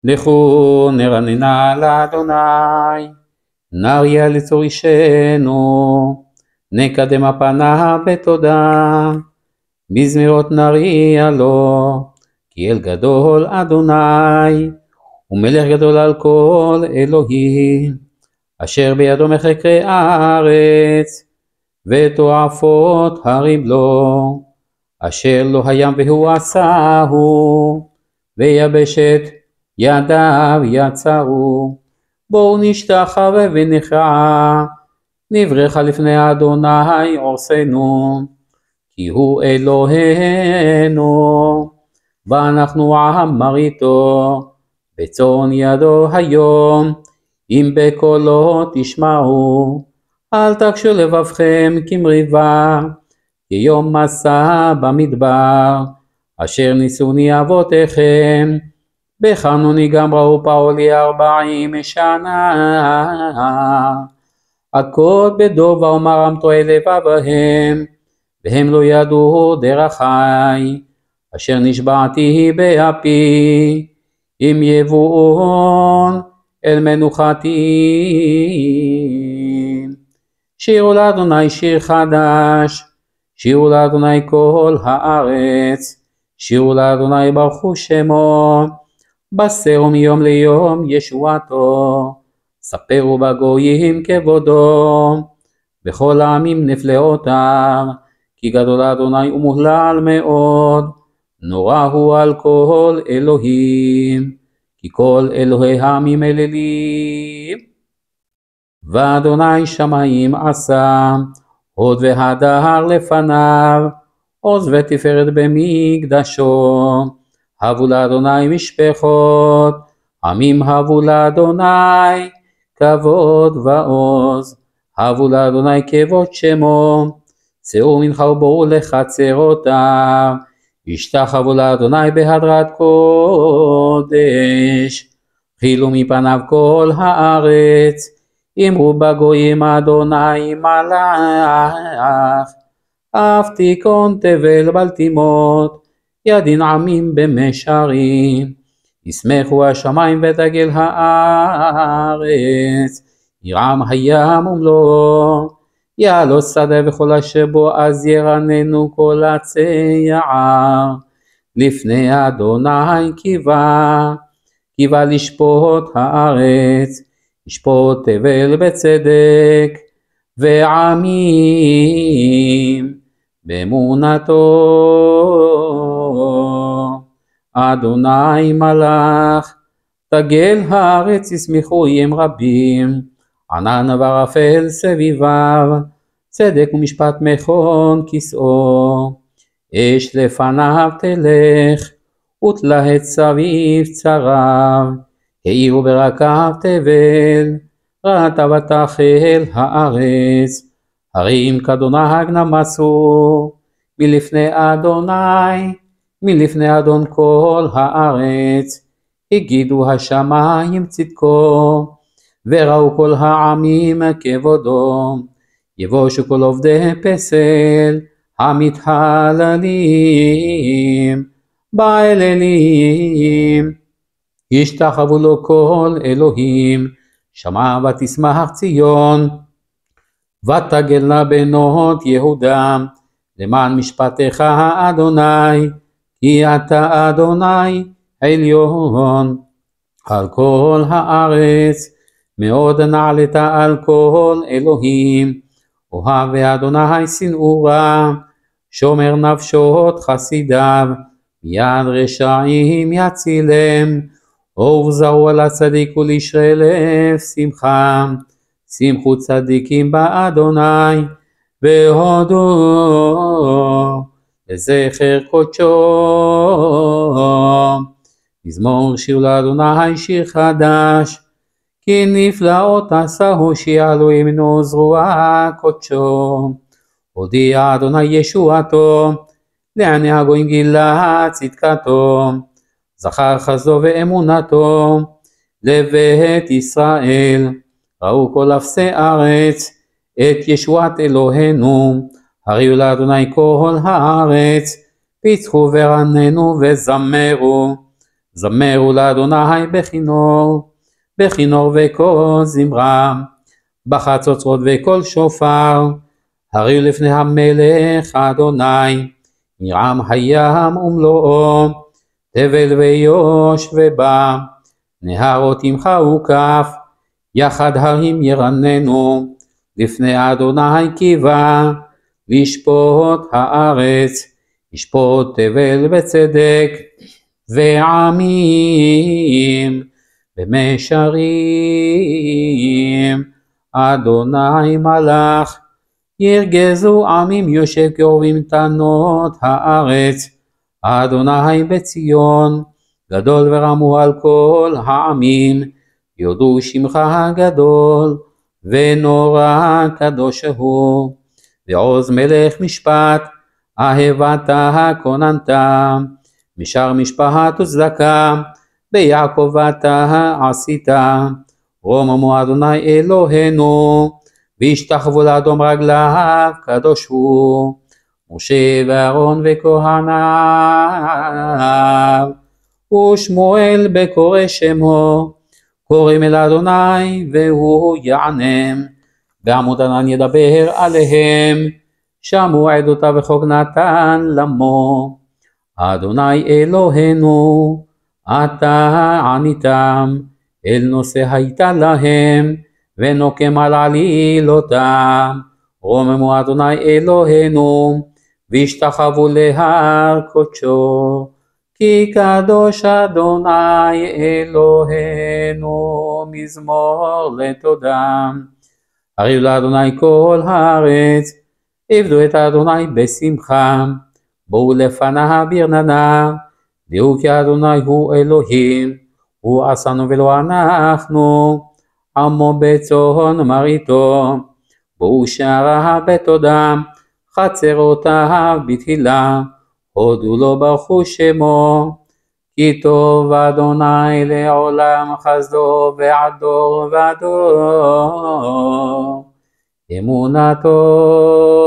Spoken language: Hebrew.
לכו נרננה לאדוני, נריה לצור אישנו, נקדם הפניו בתודה, בזמירות נריע לו, כי אל גדול אדוני, ומלך גדול על כל אלוהים, אשר בידו מחקרי הארץ, ותועפות הרים לו, אשר לא הים והוא עשהו, ויבשת ידיו יצרו. בואו נשתחווה ונכרע, נברך לפני אדוני עורסנו, כי הוא אלוהינו, ואנחנו עם מרעיתו, בצאן ידו היום, אם בקולו תשמעו, אל תקשו לבבכם כמריבה, כיום מסע במדבר, אשר ניסוני אבותיכם, בחנוני גמרה ופעולי 40 שנה, הכל בדובה ומרם טועה לבבהם, והם לא ידעו דרכי, אשר נשבעתי באפי, אם יבואון אל מנוחתי. שירו לאדוני שיר חדש, שירו לאדוני כל הארץ, שירו לאדוני ברכו שמו, בסרו מיום ליום ישועתו, ספרו בגויים כבודו, בכל העמים נפלאותיו, כי גדול אדוני ומהולל מאוד, נורא הוא על כל אלוהים, כי כל אלוהי העמים אלילים. ואדוני שמיים עשה, הוד והדר לפניו, עוז ותפארת במקדשו, הבו לאדוני משפחות, עמים הבו לאדוני, כבוד ועוז, הבו לאדוני כבוד שמו, צאו מנחה ובואו לחצרותיו, השתחוו לאדוני בהדרת קודש, חילו מפניו כל הארץ, אמרו בגויים אדוני מלך, אף תיכון תבל בלטימות, ידין עמים במשרים, ישמחו השמיים ותגל הארץ, ירעם הים ומלואו, יעלו שדה וכל אשר בו, אז ירננו כל עצי יער, לפני אדוני קיווה לשפוט הארץ, ישפוט תבל בצדק, ועמים באמונתו. אדוני מלך, תגל הארץ ישמחו ים רבים, ענן וערפל סביביו, צדק ומשפט מכון כסאו, אש לפניו תלך, ותלהט סביב צריו, העירו ברקיו תבל, ראתה ותחל הארץ, הרים כדונג נמסו, מלפני אדון כל הארץ, הגידו השמיים צדקו, וראו כל העמים כבודו, יבושו כל עובדי פסל, המתהללים באלילים, ישתחוו לו כל אלוהים, שמע ותשמח ציון, ותגלנה בנות יהודה, למען משפטיך אדוני, כי אתה אדוני עליון על כל הארץ, מאוד נעלת על כל אלוהים, אוהבי אדוני שנאו רע, שומר נפשות חסידיו, מיד רשעים יצילם, אור זרוע לצדיק ולישרי לב שמחה, שמחו צדיקים באדוני, והודו לזכר קודשו. מזמור שיר לאדוני שיר חדש, כי נפלאות עשהו שיעלו ימינו זרוע קודשו. הודיע אדוני ישועתו, לעיני הגויים גילה צדקתו, זכר חסדו ואמונתו לבית ישראל. ראו כל אפסי ארץ את ישועת אלוהינו, הריעו לאדוני כל הארץ, פיצחו ורננו וזמרו, זמרו לאדוני בכינור, בכינור וקול זמרה, בחצוצרות וקול שופר, הריעו לפני המלך אדוני, ירעם הים ומלואו, תבל ויושבי בה, נהרות ימחאו כף, יחד הרים ירננו, לפני אדוני כי בא, לשפוט הארץ, ישפוט תבל בצדק, ועמים במישרים, אדוני מלך, ירגזו עמים יושב קרובים תנות הארץ, אדוני בציון, גדול ורמו על כל העמים, יודו שמך הגדול, ונורא קדוש הוא, ועוז מלך משפט, אהבת כוננת, משאר משפט וצדקה, ביעקב אתה עשית, רוממו אדוני אלוהינו, והשתחוו לאדום רגליו קדוש הוא, משה ואהרון וכהניו, ושמואל בקורא שמו, קוראים אל אדוני והוא יענם, בעמוד ענן ידבר עליהם, שמעו עדותיו וחוק נתן למו, אדוני אלוהינו, אתה עניתם, אל נושא הייתה להם, ונוקם על עלילותם, רוממו אדוני אלוהינו, והשתחוו להר קודשו, כי קדוש אדוני אלוהינו, מזמור לתודה. הריעו לאדוני כל הארץ, עבדו את אדוני בשמחה, בואו לפניו ברננה, דעו כי אדוני הוא אלוהים, הוא עשנו ולא אנחנו, עמו בצאן מרעיתו, בואו שעריו בתודה, חצרותיו בתהילה, הודו לו ברכו שמו, כי טוב אדוני לעולם חסדו ועד דור ודור, אמונתו